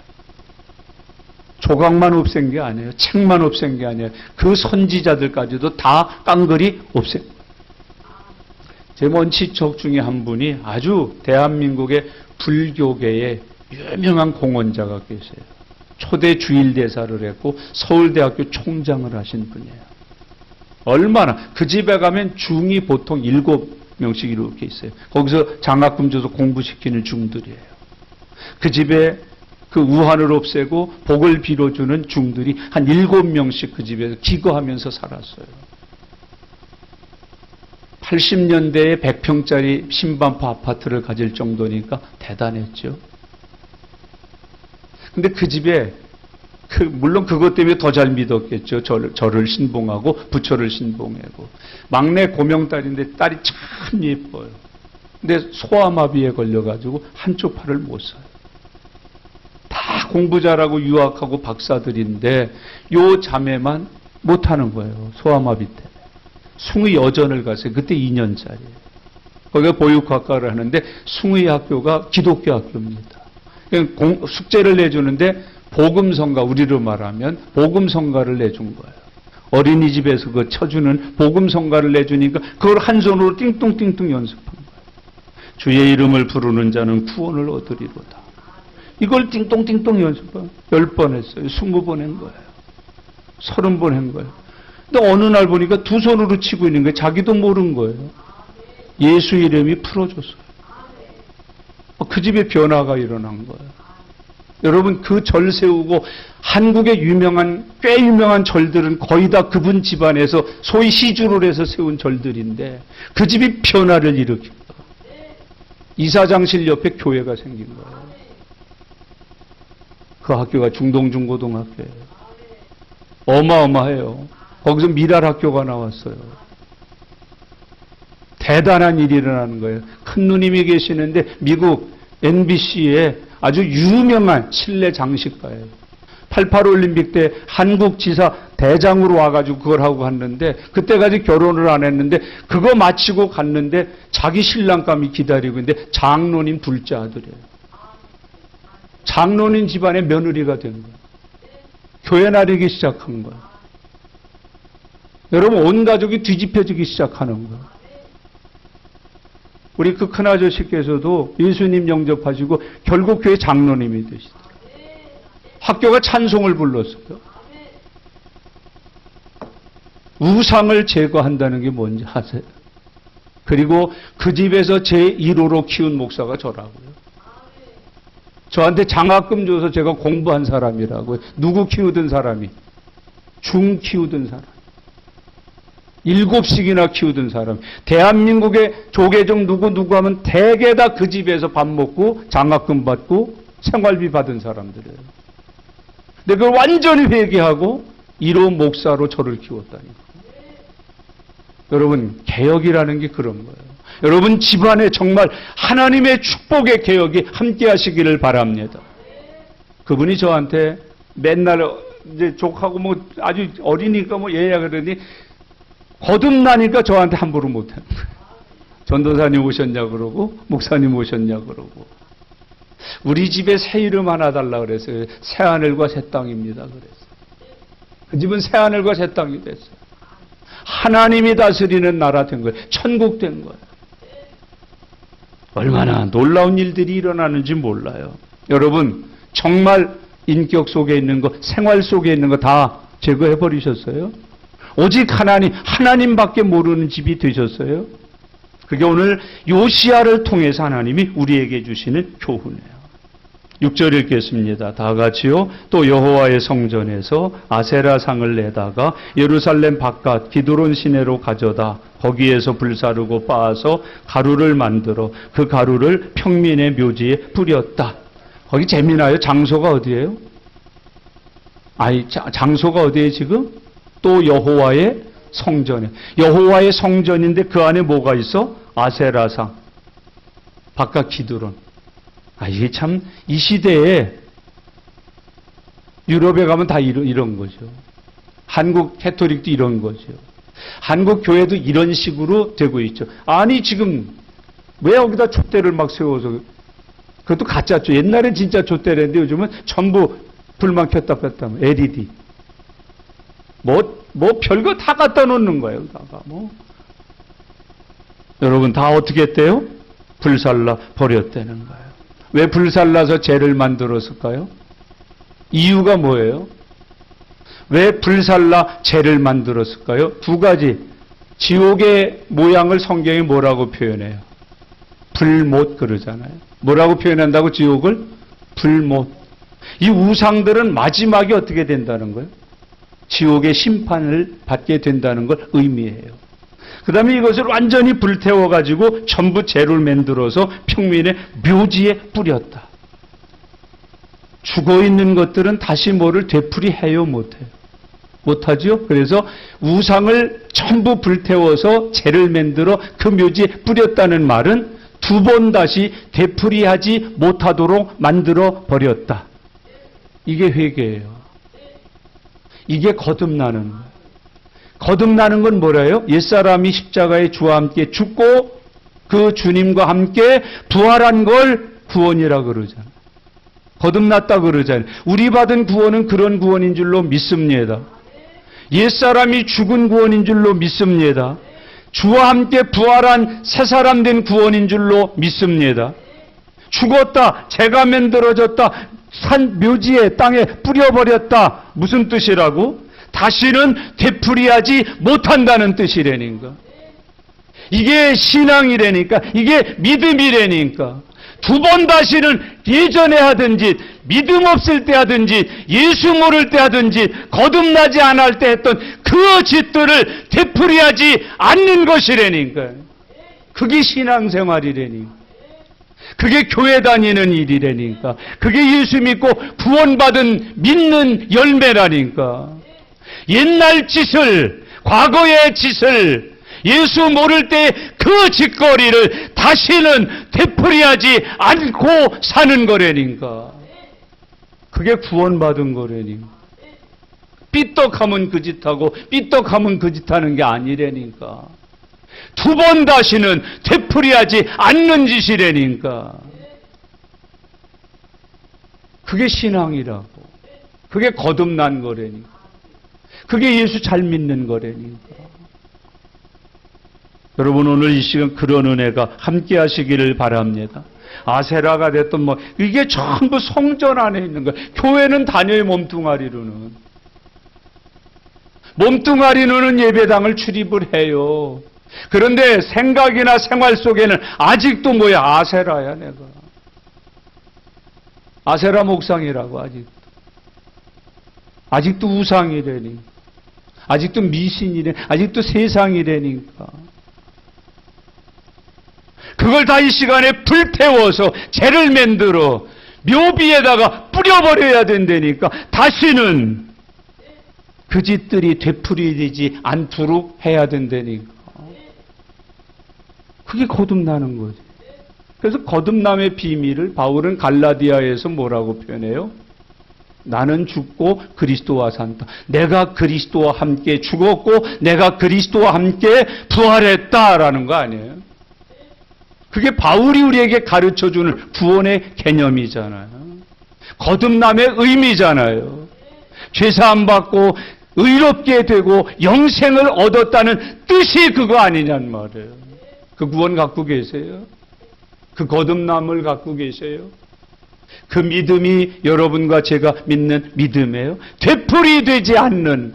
조각만 없앤 게 아니에요. 책만 없앤 게 아니에요. 그 선지자들까지도 다 깡그리 없앤 거예요. 제 먼 친척 중에 한 분이 아주 대한민국의 불교계의 유명한 공헌자가 계세요. 초대 주일대사를 했고 서울대학교 총장을 하신 분이에요. 얼마나 그 집에 가면 중이 보통 7명씩 이렇게 있어요. 거기서 장학금 줘서 공부시키는 중들이에요. 그 집에 그 우환을 없애고 복을 빌어주는 중들이 한 7명씩 그 집에서 기거하면서 살았어요. 80년대에 100평짜리 신반포 아파트를 가질 정도니까 대단했죠. 근데 그 집에 물론 그것 때문에 더 잘 믿었겠죠. 저를 신봉하고 부처를 신봉하고. 막내 고명딸인데 딸이 참 예뻐요. 근데 소아마비에 걸려가지고 한쪽 팔을 못 써요. 다 공부 잘하고 유학하고 박사들인데 요 자매만 못하는 거예요. 소아마비 때문에. 숭의 여전을 갔어요. 그때 2년짜리예요. 거기가 보육학과를 하는데 숭의 학교가 기독교 학교입니다. 숙제를 내주는데 복음성가, 우리로 말하면 복음성가를 내준 거예요. 어린이집에서 그 쳐주는 복음성가를 내주니까 그걸 한 손으로 띵뚱띵뚱 연습한 거예요. 주의 이름을 부르는 자는 구원을 얻으리로다. 이걸 띵뚱띵뚱 연습한 10번 했어요. 20번 한 거예요. 30번 한 거예요. 근데 어느 날 보니까 두 손으로 치고 있는 거예요. 자기도 모르는 거예요. 예수 이름이 풀어줬어요. 그 집에 변화가 일어난 거예요. 여러분, 그 절 세우고 한국의 꽤 유명한 절들은 거의 다 그분 집안에서 소위 시주를 해서 세운 절들인데 그 집이 변화를 일으킨 거예요. 이사장실 옆에 교회가 생긴 거예요. 그 학교가 중동중고등학교예요. 어마어마해요. 거기서 미랄학교가 나왔어요. 대단한 일이 일어나는 거예요. 큰 누님이 계시는데 미국 NBC에 아주 유명한 실내 장식가예요. 88 올림픽 때 한국 지사 대장으로 와가지고 그걸 하고 갔는데 그때까지 결혼을 안 했는데 그거 마치고 갔는데 자기 신랑감이 기다리고 있는데 장로님 둘째 아들이에요. 장로님 집안의 며느리가 된 거예요. 교회 나르기 시작한 거예요. 여러분, 온 가족이 뒤집혀지기 시작하는 거예요. 우리 그 큰아저씨께서도 예수님 영접하시고 결국 교회 장로님이 되시더라고요. 학교가 찬송을 불렀어요. 우상을 제거한다는 게 뭔지 아세요? 그리고 그 집에서 제 1호로 키운 목사가 저라고요. 저한테 장학금 줘서 제가 공부한 사람이라고요. 누구 키우던 사람이? 중 키우던 사람. 7씩이나 키우던 사람. 대한민국의 조계종 누구 하면 대개 다 그 집에서 밥 먹고 장학금 받고 생활비 받은 사람들이에요. 근데 그걸 완전히 회개하고 1호 목사로 저를 키웠다니까. 여러분, 개혁이라는 게 그런 거예요. 여러분 집안에 정말 하나님의 축복의 개혁이 함께 하시기를 바랍니다. 그분이 저한테 맨날 이제 족하고 뭐 아주 어리니까 뭐 얘야 그러니 거듭나니까 저한테 함부로 못하는 거예요. 전도사님 오셨냐 그러고 목사님 오셨냐 그러고 우리 집에 새 이름 하나 달라 그랬어요. 새하늘과 새 땅입니다 그랬어요. 그 집은 새하늘과 새 땅이 됐어요. 하나님이 다스리는 나라 된 거예요. 천국 된 거예요. 얼마나 놀라운 일들이 일어나는지 몰라요. 여러분 정말 인격 속에 있는 거, 생활 속에 있는 거 다 제거해 버리셨어요? 오직 하나님밖에 모르는 집이 되셨어요? 그게 오늘 요시야를 통해서 하나님이 우리에게 주시는 교훈이에요. 6절 읽겠습니다. 다 같이요. 또 여호와의 성전에서 아세라상을 내다가 예루살렘 바깥 기드론 시내로 가져다 거기에서 불사르고 빻아서 가루를 만들어 그 가루를 평민의 묘지에 뿌렸다. 거기 재미나요? 장소가 어디예요? 장소가 어디예요 지금? 또 여호와의 성전에. 여호와의 성전인데 그 안에 뭐가 있어? 아세라상. 바깥 기드론. 이게 참 이 시대에 유럽에 가면 다 이런 거죠. 한국 캐토릭도 이런 거죠. 한국 교회도 이런 식으로 되고 있죠. 아니 지금 왜 여기다 촛대를 막 세워서 그것도 가짜죠. 옛날엔 진짜 촛대랬는데 요즘은 전부 불만 켰다 뺐다 LED. 뭐 별거 다 갖다 놓는 거예요. 여기다가 뭐. 여러분 다 어떻게 했대요? 불살라 버렸다는 거예요. 왜 불살라서 죄를 만들었을까요? 이유가 뭐예요? 왜 불살라 죄를 만들었을까요? 두 가지. 지옥의 모양을 성경이 뭐라고 표현해요? 불못 그러잖아요. 뭐라고 표현한다고 지옥을? 불못. 이 우상들은 마지막에 어떻게 된다는 거예요? 지옥의 심판을 받게 된다는 걸 의미해요. 그 다음에 이것을 완전히 불태워가지고 전부 재를 만들어서 평민의 묘지에 뿌렸다. 죽어있는 것들은 다시 뭐를 되풀이해요, 못해요? 못하죠? 그래서 우상을 전부 불태워서 재를 만들어 그 묘지에 뿌렸다는 말은 두 번 다시 되풀이하지 못하도록 만들어 버렸다. 이게 회개예요. 이게 거듭나는 거예요. 거듭나는 건 뭐래요? 옛사람이 십자가에 주와 함께 죽고 그 주님과 함께 부활한 걸 구원이라 그러잖아요. 거듭났다 그러잖아요. 우리 받은 구원은 그런 구원인 줄로 믿습니다. 옛사람이 죽은 구원인 줄로 믿습니다. 주와 함께 부활한 새 사람 된 구원인 줄로 믿습니다. 죽었다, 재가 만들어졌다, 산 묘지에 땅에 뿌려버렸다. 무슨 뜻이라고? 다시는 되풀이하지 못한다는 뜻이라니까. 이게 신앙이라니까. 이게 믿음이라니까. 두 번 다시는 예전에 하던 짓, 믿음 없을 때 하던 짓, 예수 모를 때 하던 짓, 거듭나지 않을 때 했던 그 짓들을 되풀이하지 않는 것이라니까. 그게 신앙생활이라니까. 그게 교회 다니는 일이라니까. 그게 예수 믿고 구원받은 믿는 열매라니까. 옛날 짓을, 과거의 짓을, 예수 모를 때 그 짓거리를 다시는 되풀이하지 않고 사는 거라니까. 그게 구원받은 거라니까. 삐떡하면 그 짓하고 삐떡하면 그 짓하는 게 아니라니까. 두 번 다시는 되풀이하지 않는 짓이라니까. 그게 신앙이라고. 그게 거듭난 거라니까. 그게 예수 잘 믿는 거라니까. 여러분 오늘 이 시간 그런 은혜가 함께 하시기를 바랍니다. 아세라가 됐든 뭐 이게 전부 성전 안에 있는 거예요. 교회는 다녀요. 몸뚱아리로는. 몸뚱아리로는 예배당을 출입을 해요. 그런데 생각이나 생활 속에는 아직도 뭐야? 아세라야 내가. 아세라 목상이라고 아직도 우상이라니. 아직도 미신이래. 아직도 세상이라니까. 그걸 다 이 시간에 불태워서 재를 만들어 묘비에다가 뿌려버려야 된다니까. 다시는 그 짓들이 되풀이되지 않도록 해야 된다니까. 그게 거듭나는 거지. 그래서 거듭남의 비밀을 바울은 갈라디아에서 뭐라고 표현해요? 나는 죽고 그리스도와 산다. 내가 그리스도와 함께 죽었고 내가 그리스도와 함께 부활했다라는 거 아니에요? 그게 바울이 우리에게 가르쳐주는 구원의 개념이잖아요. 거듭남의 의미잖아요. 죄사함 받고 의롭게 되고 영생을 얻었다는 뜻이 그거 아니냔 말이에요. 그 구원 갖고 계세요? 그 거듭남을 갖고 계세요? 그 믿음이 여러분과 제가 믿는 믿음이에요. 되풀이되지 않는,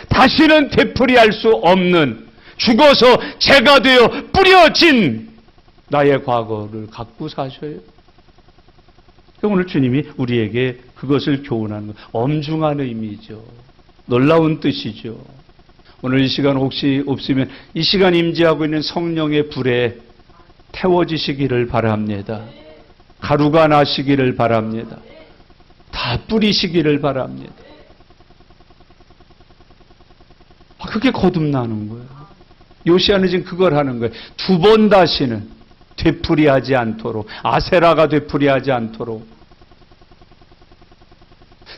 다시는 되풀이할 수 없는, 죽어서 죄가 되어 뿌려진 나의 과거를 갖고 사셔요. 오늘 주님이 우리에게 그것을 교훈하는 것, 엄중한 의미죠. 놀라운 뜻이죠. 오늘 이 시간 혹시 없으면 이 시간 임재하고 있는 성령의 불에 태워지시기를 바랍니다. 가루가 나시기를 바랍니다. 다 뿌리시기를 바랍니다. 그게 거듭나는 거예요. 요시아는 지금 그걸 하는 거예요. 두 번 다시는 되풀이하지 않도록, 아세라가 되풀이하지 않도록,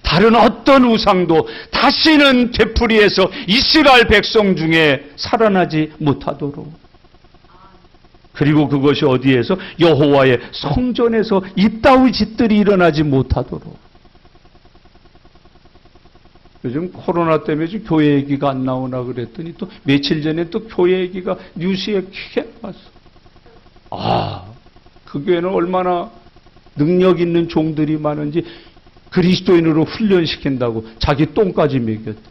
다른 어떤 우상도 다시는 되풀이해서 이스라엘 백성 중에 살아나지 못하도록. 그리고 그것이 어디에서? 여호와의 성전에서 이따위 짓들이 일어나지 못하도록. 요즘 코로나 때문에 지금 교회 얘기가 안 나오나 그랬더니 또 며칠 전에 또 교회 얘기가 뉴스에 크게 나왔어. 그 교회는 얼마나 능력 있는 종들이 많은지 그리스도인으로 훈련시킨다고 자기 똥까지 먹였대잖아.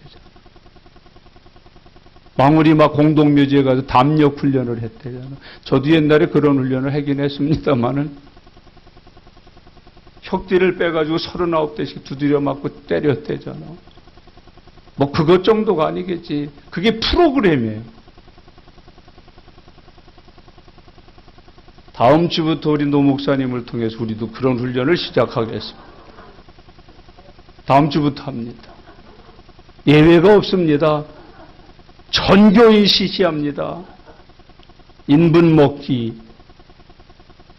망우리 막 공동묘지에 가서 담력 훈련을 했대잖아. 저도 옛날에 그런 훈련을 하긴 했습니다만은 혁띠를 빼가지고 39대씩 두드려 맞고 때렸대잖아. 뭐 그것 정도가 아니겠지. 그게 프로그램이에요. 다음 주부터 우리 노 목사님을 통해서 우리도 그런 훈련을 시작하겠습니다. 다음 주부터 합니다. 예외가 없습니다. 전교인 시시합니다. 인분 먹기,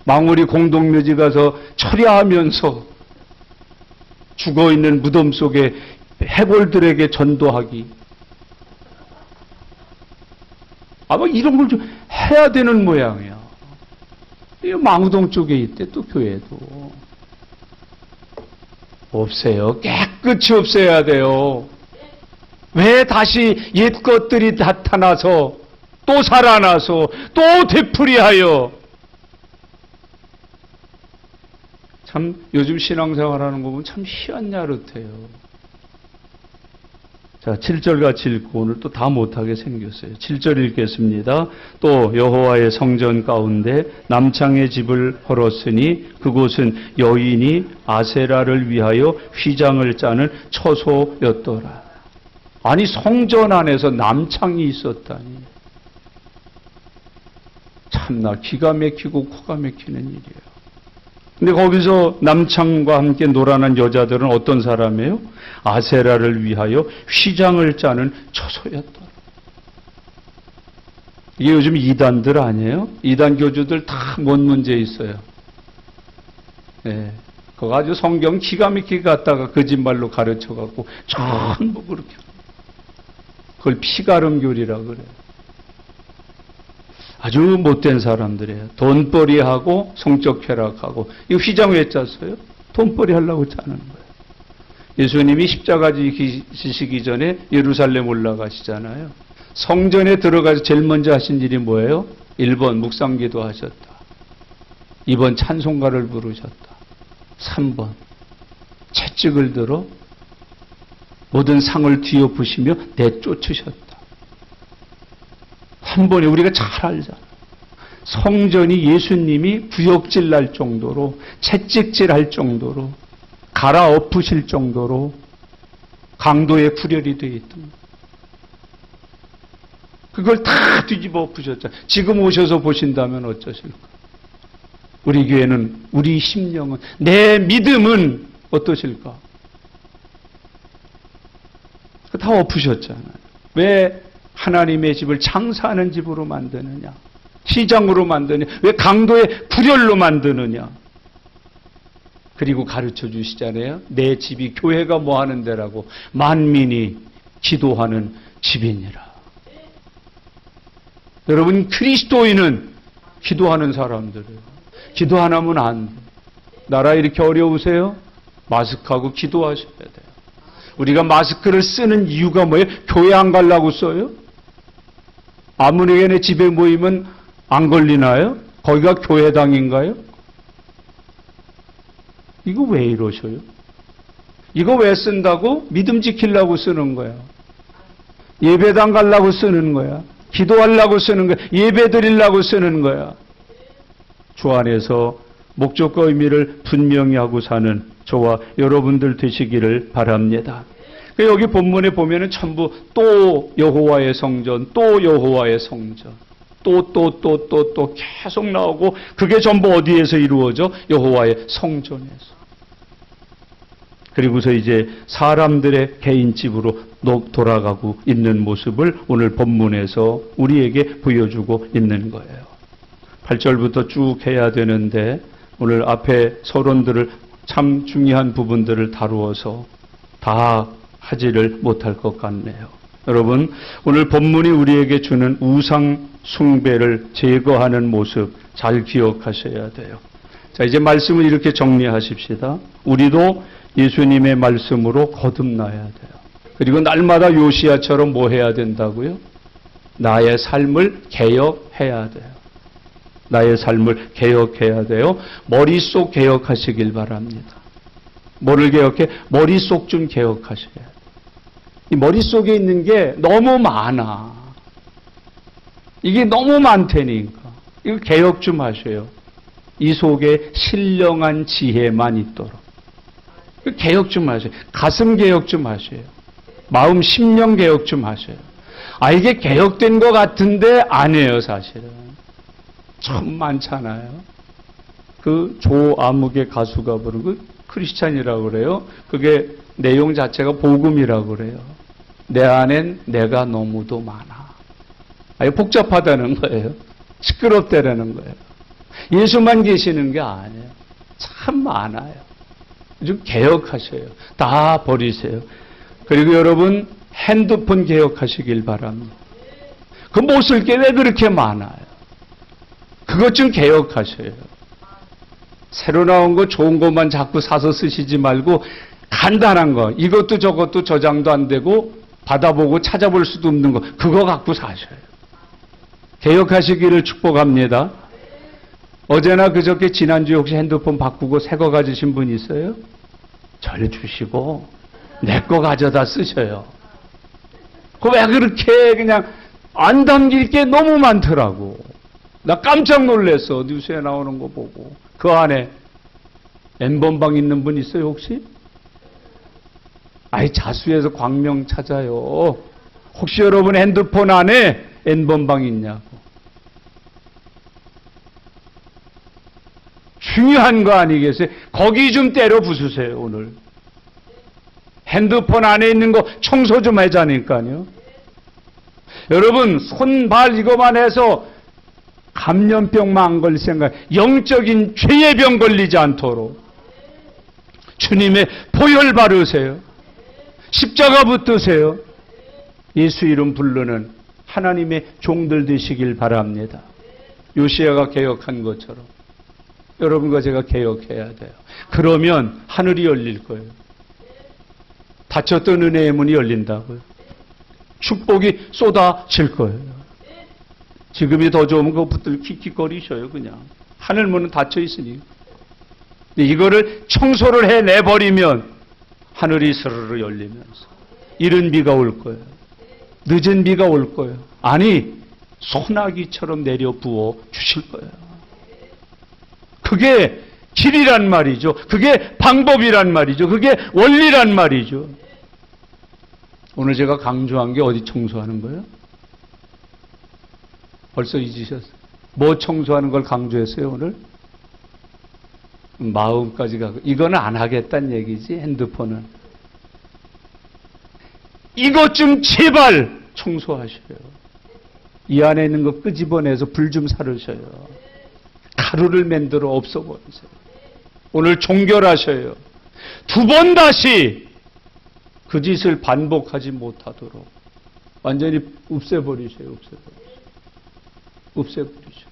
망우리 공동묘지 가서 철야하면서 죽어있는 무덤 속에 해골들에게 전도하기. 아마 이런 걸 좀 해야 되는 모양이야. 이 망우동 쪽에 있대, 또 교회도. 없애요. 깨끗이 없애야 돼요. 왜 다시 옛 것들이 나타나서 또 살아나서 또 되풀이하여. 참 요즘 신앙생활하는 거 보면 참 희한 야릇해요. 자, 7절 같이 읽고 오늘 또 다 못하게 생겼어요. 7절 읽겠습니다. 또 여호와의 성전 가운데 남창의 집을 헐었으니 그곳은 여인이 아세라를 위하여 휘장을 짜는 처소였더라. 아니, 성전 안에서 남창이 있었다니. 참나 기가 막히고 코가 막히는 일이에요. 근데 거기서 남창과 함께 놀아난 여자들은 어떤 사람이에요? 아세라를 위하여 휘장을 짜는 처소였더라. 이게 요즘 이단들 아니에요? 이단 교주들 다 뭔 문제 있어요? 네. 그거 아주 성경 기가 막히게 갖다가 거짓말로 가르쳐갖고 전부 그렇게. 그걸 피가름교리라 그래요. 아주 못된 사람들이에요. 돈벌이하고 성적 쾌락하고. 이거 휘장 왜 짰어요? 돈벌이 하려고 짜는 거예요. 예수님이 십자가 지시기 전에 예루살렘 올라가시잖아요. 성전에 들어가서 제일 먼저 하신 일이 뭐예요? 1번 묵상기도 하셨다. 2번 찬송가를 부르셨다. 3번 채찍을 들어 모든 상을 뒤엎으시며 내쫓으셨다. 한 번에 우리가 잘 알잖아. 성전이 예수님이 구역질 날 정도로, 채찍질 할 정도로, 갈아엎으실 정도로 강도에 구렬이 되어 있던. 그걸 다 뒤집어 엎으셨잖아요. 지금 오셔서 보신다면 어쩌실까? 우리 교회는, 우리 심령은, 내 믿음은 어떠실까? 다 엎으셨잖아요. 왜 하나님의 집을 장사하는 집으로 만드느냐? 시장으로 만드느냐? 왜 강도의 구렬로 만드느냐? 그리고 가르쳐 주시잖아요. 내 집이 교회가 뭐 하는 데라고? 만민이 기도하는 집이니라. 여러분, 그리스도인은 기도하는 사람들이에요. 기도 안 하면 안 돼. 나라 이렇게 어려우세요? 마스크하고 기도하셔야 돼요. 우리가 마스크를 쓰는 이유가 뭐예요? 교회 안 가려고 써요? 아무리게네 집에 모이면 안 걸리나요? 거기가 교회당인가요? 이거 왜 이러셔요? 이거 왜 쓴다고? 믿음 지키려고 쓰는 거야. 예배당 가려고 쓰는 거야. 기도하려고 쓰는 거야. 예배 드리려고 쓰는 거야. 주 안에서 목적과 의미를 분명히 하고 사는 저와 여러분들 되시기를 바랍니다. 여기 본문에 보면은 전부 또 여호와의 성전, 또 여호와의 성전, 또 계속 나오고 그게 전부 어디에서 이루어져? 여호와의 성전에서. 그리고서 이제 사람들의 개인 집으로 돌아가고 있는 모습을 오늘 본문에서 우리에게 보여주고 있는 거예요. 8절부터 쭉 해야 되는데 오늘 앞에 서론들을 참 중요한 부분들을 다루어서 다 하지를 못할 것 같네요. 여러분, 오늘 본문이 우리에게 주는 우상 숭배를 제거하는 모습 잘 기억하셔야 돼요. 자, 이제 말씀을 이렇게 정리하십시다. 우리도 예수님의 말씀으로 거듭나야 돼요. 그리고 날마다 요시야처럼 뭐 해야 된다고요? 나의 삶을 개혁해야 돼요. 나의 삶을 개혁해야 돼요. 머릿속 개혁하시길 바랍니다. 뭐를 개혁해? 머릿속 좀 개혁하셔야 돼요. 이 머릿속에 있는 게 너무 많아. 이게 너무 많다니까. 이거 개혁 좀 하셔요. 이 속에 신령한 지혜만 있도록. 개혁 좀 하셔요. 가슴 개혁 좀 하셔요. 마음 심령 개혁 좀 하셔요. 아, 이게 개혁된 것 같은데 아니에요, 사실은. 참 많잖아요. 그 조아무개 가수가 부른 그 크리스찬이라고 그래요. 그게 내용 자체가 복음이라고 그래요. 내 안엔 내가 너무도 많아. 아니 복잡하다는 거예요. 시끄럽다라는 거예요. 예수만 계시는 게 아니에요. 참 많아요. 좀 개혁하셔요. 다 버리세요. 그리고 여러분 핸드폰 개혁하시길 바랍니다. 그 못 쓸 게 왜 그렇게 많아요? 그것 좀 개혁하셔요. 새로 나온 거 좋은 것만 자꾸 사서 쓰시지 말고 간단한 거, 이것도 저것도 저장도 안 되고 받아보고 찾아볼 수도 없는 거, 그거 갖고 사셔요. 개혁하시기를 축복합니다. 어제나 그저께 지난주에 혹시 핸드폰 바꾸고 새 거 가지신 분 있어요? 절 주시고 내 거 가져다 쓰셔요. 그 왜 그렇게 그냥 안 담길 게 너무 많더라고. 나 깜짝 놀랐어. 뉴스에 나오는 거 보고. 그 안에 N번방 있는 분 있어요 혹시? 아이 자수해서 광명 찾아요. 혹시 여러분 핸드폰 안에 N번방 있냐고. 중요한 거 아니겠어요? 거기 좀 때려 부수세요 오늘. 핸드폰 안에 있는 거 청소 좀 하자니까요. 여러분 손, 발 이거만 해서 감염병만 안 걸릴 생각, 영적인 죄의 병 걸리지 않도록 주님의 보혈 바르세요. 십자가 붙드세요. 예수 이름 부르는 하나님의 종들 되시길 바랍니다. 요시야가 개혁한 것처럼 여러분과 제가 개혁해야 돼요. 그러면 하늘이 열릴 거예요. 닫혔던 은혜의 문이 열린다고요. 축복이 쏟아질 거예요. 지금이 더 좋으면 그거 붙들 킥킥거리셔요 그냥. 하늘 문은 닫혀 있으니. 이거를 청소를 해내버리면 하늘이 스르르 열리면서 이른 비가 올 거예요. 늦은 비가 올 거예요. 아니 소나기처럼 내려 부어 주실 거예요. 그게 길이란 말이죠. 그게 방법이란 말이죠. 그게 원리란 말이죠. 오늘 제가 강조한 게 어디 청소하는 거예요? 벌써 잊으셨어요? 뭐 청소하는 걸 강조했어요 오늘? 마음까지 가고. 이거는 안 하겠다는 얘기지. 핸드폰은. 이것 좀 제발 청소하셔요. 이 안에 있는 거 끄집어내서 불 좀 사르셔요. 가루를 만들어 없애버리세요. 오늘 종결하셔요. 두 번 다시 그 짓을 반복하지 못하도록 완전히 없애버리셔요. 없애버리셔요.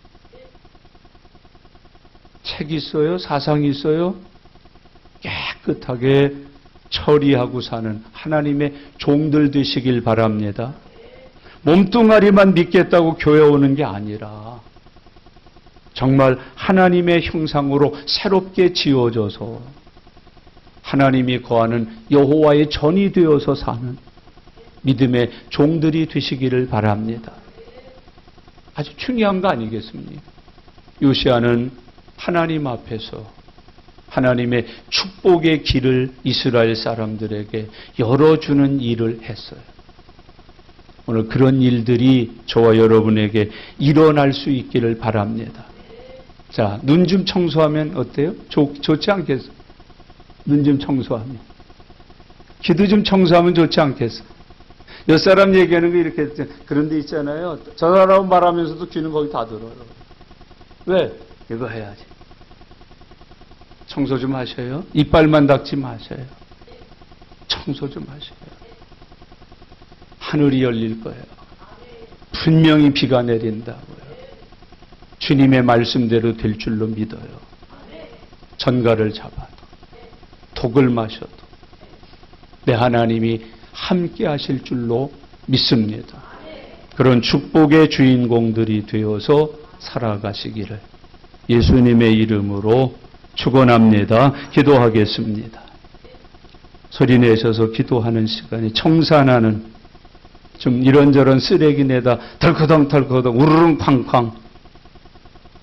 책 있어요? 사상 있어요? 깨끗하게 처리하고 사는 하나님의 종들 되시길 바랍니다. 몸뚱아리만 믿겠다고 교회 오는 게 아니라 정말 하나님의 형상으로 새롭게 지어져서 하나님이 거하는 여호와의 전이 되어서 사는 믿음의 종들이 되시기를 바랍니다. 아주 중요한 거 아니겠습니까? 요시야는 하나님 앞에서 하나님의 축복의 길을 이스라엘 사람들에게 열어주는 일을 했어요. 오늘 그런 일들이 저와 여러분에게 일어날 수 있기를 바랍니다. 자, 눈 좀 청소하면 어때요? 좋지 않겠어요? 눈 좀 청소하면. 귀도 좀 청소하면 좋지 않겠어요? 몇 사람 얘기하는 거 이렇게 그런 데 있잖아요. 저 사람 말하면서도 귀는 거기 다 들어요. 왜? 이거 해야지. 청소 좀 하셔요. 이빨만 닦지 마셔요. 청소 좀 하셔요. 하늘이 열릴 거예요. 분명히 비가 내린다고요. 주님의 말씀대로 될 줄로 믿어요. 전갈을 잡아도 독을 마셔도 내 하나님이 함께 하실 줄로 믿습니다. 그런 축복의 주인공들이 되어서 살아가시기를 예수님의 이름으로 축원합니다. 기도하겠습니다. 소리 내셔서 기도하는 시간에 청산하는 좀 이런저런 쓰레기 내다 덜커덩 우르릉 쾅쾅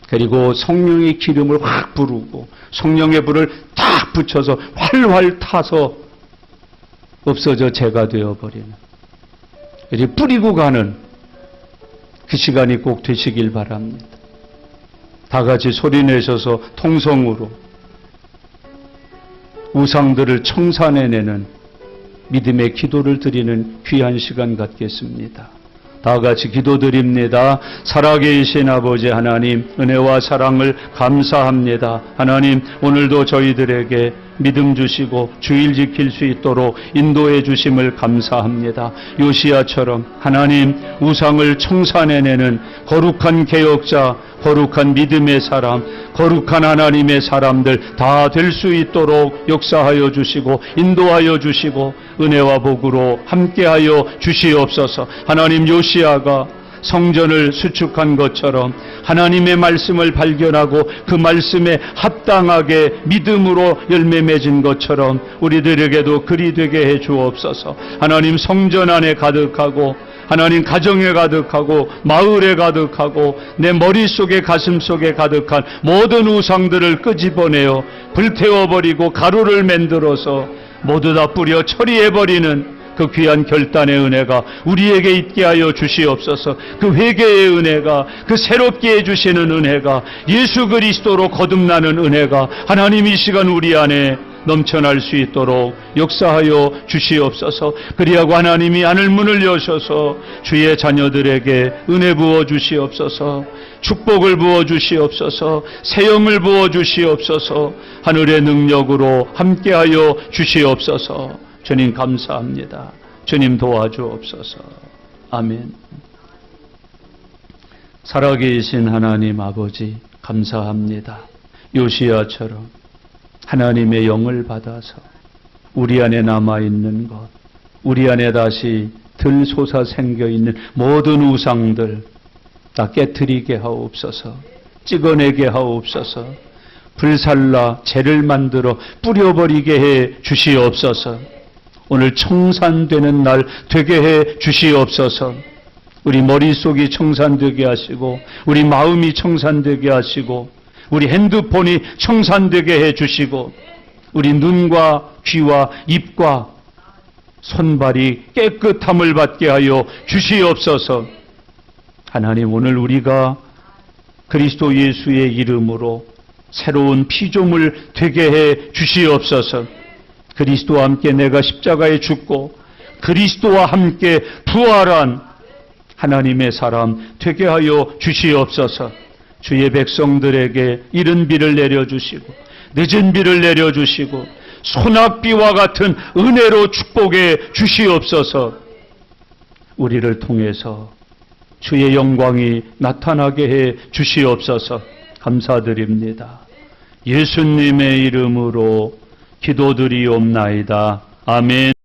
그리고 성령의 기름을 확 부르고 성령의 불을 탁 붙여서 활활 타서 없어져 재가 되어버리는 이제 뿌리고 가는 그 시간이 꼭 되시길 바랍니다. 다 같이 소리내셔서 통성으로 우상들을 청산해내는 믿음의 기도를 드리는 귀한 시간 갖겠습니다. 다 같이 기도드립니다. 살아계신 아버지 하나님, 은혜와 사랑을 감사합니다. 하나님, 오늘도 저희들에게 믿음 주시고 주일 지킬 수 있도록 인도해 주심을 감사합니다. 요시야처럼 하나님 우상을 청산해내는 거룩한 개혁자, 거룩한 믿음의 사람, 거룩한 하나님의 사람들 다 될 수 있도록 역사하여 주시고 인도하여 주시고 은혜와 복으로 함께하여 주시옵소서. 하나님, 요시야가 성전을 수축한 것처럼 하나님의 말씀을 발견하고 그 말씀에 합당하게 믿음으로 열매 맺은 것처럼 우리들에게도 그리 되게 해 주옵소서. 하나님, 성전 안에 가득하고 하나님 가정에 가득하고 마을에 가득하고 내 머릿속에 가슴속에 가득한 모든 우상들을 끄집어내어 불태워버리고 가루를 만들어서 모두 다 뿌려 처리해버리는 그 귀한 결단의 은혜가 우리에게 있게 하여 주시옵소서. 그 회개의 은혜가, 그 새롭게 해주시는 은혜가, 예수 그리스도로 거듭나는 은혜가 하나님 이 시간 우리 안에 넘쳐날 수 있도록 역사하여 주시옵소서. 그리하고 하나님이 하늘문을 여셔서 주의 자녀들에게 은혜 부어 주시옵소서. 축복을 부어 주시옵소서. 새영을 부어 주시옵소서. 하늘의 능력으로 함께하여 주시옵소서. 주님 감사합니다. 주님 도와주옵소서. 아멘. 살아계신 하나님 아버지 감사합니다. 요시야처럼 하나님의 영을 받아서 우리 안에 남아있는 것, 우리 안에 다시 들솟아 생겨있는 모든 우상들 다 깨트리게 하옵소서. 찍어내게 하옵소서. 불살라 재를 만들어 뿌려버리게 해 주시옵소서. 오늘 청산되는 날 되게 해 주시옵소서. 우리 머릿속이 청산되게 하시고 우리 마음이 청산되게 하시고 우리 핸드폰이 청산되게 해 주시고 우리 눈과 귀와 입과 손발이 깨끗함을 받게 하여 주시옵소서. 하나님, 오늘 우리가 그리스도 예수의 이름으로 새로운 피조물 되게 해 주시옵소서. 그리스도와 함께 내가 십자가에 죽고 그리스도와 함께 부활한 하나님의 사람 되게 하여 주시옵소서. 주의 백성들에게 이른 비를 내려주시고 늦은 비를 내려주시고 소낙비와 같은 은혜로 축복해 주시옵소서. 우리를 통해서 주의 영광이 나타나게 해 주시옵소서. 감사드립니다. 예수님의 이름으로 기도드리옵나이다. 아멘.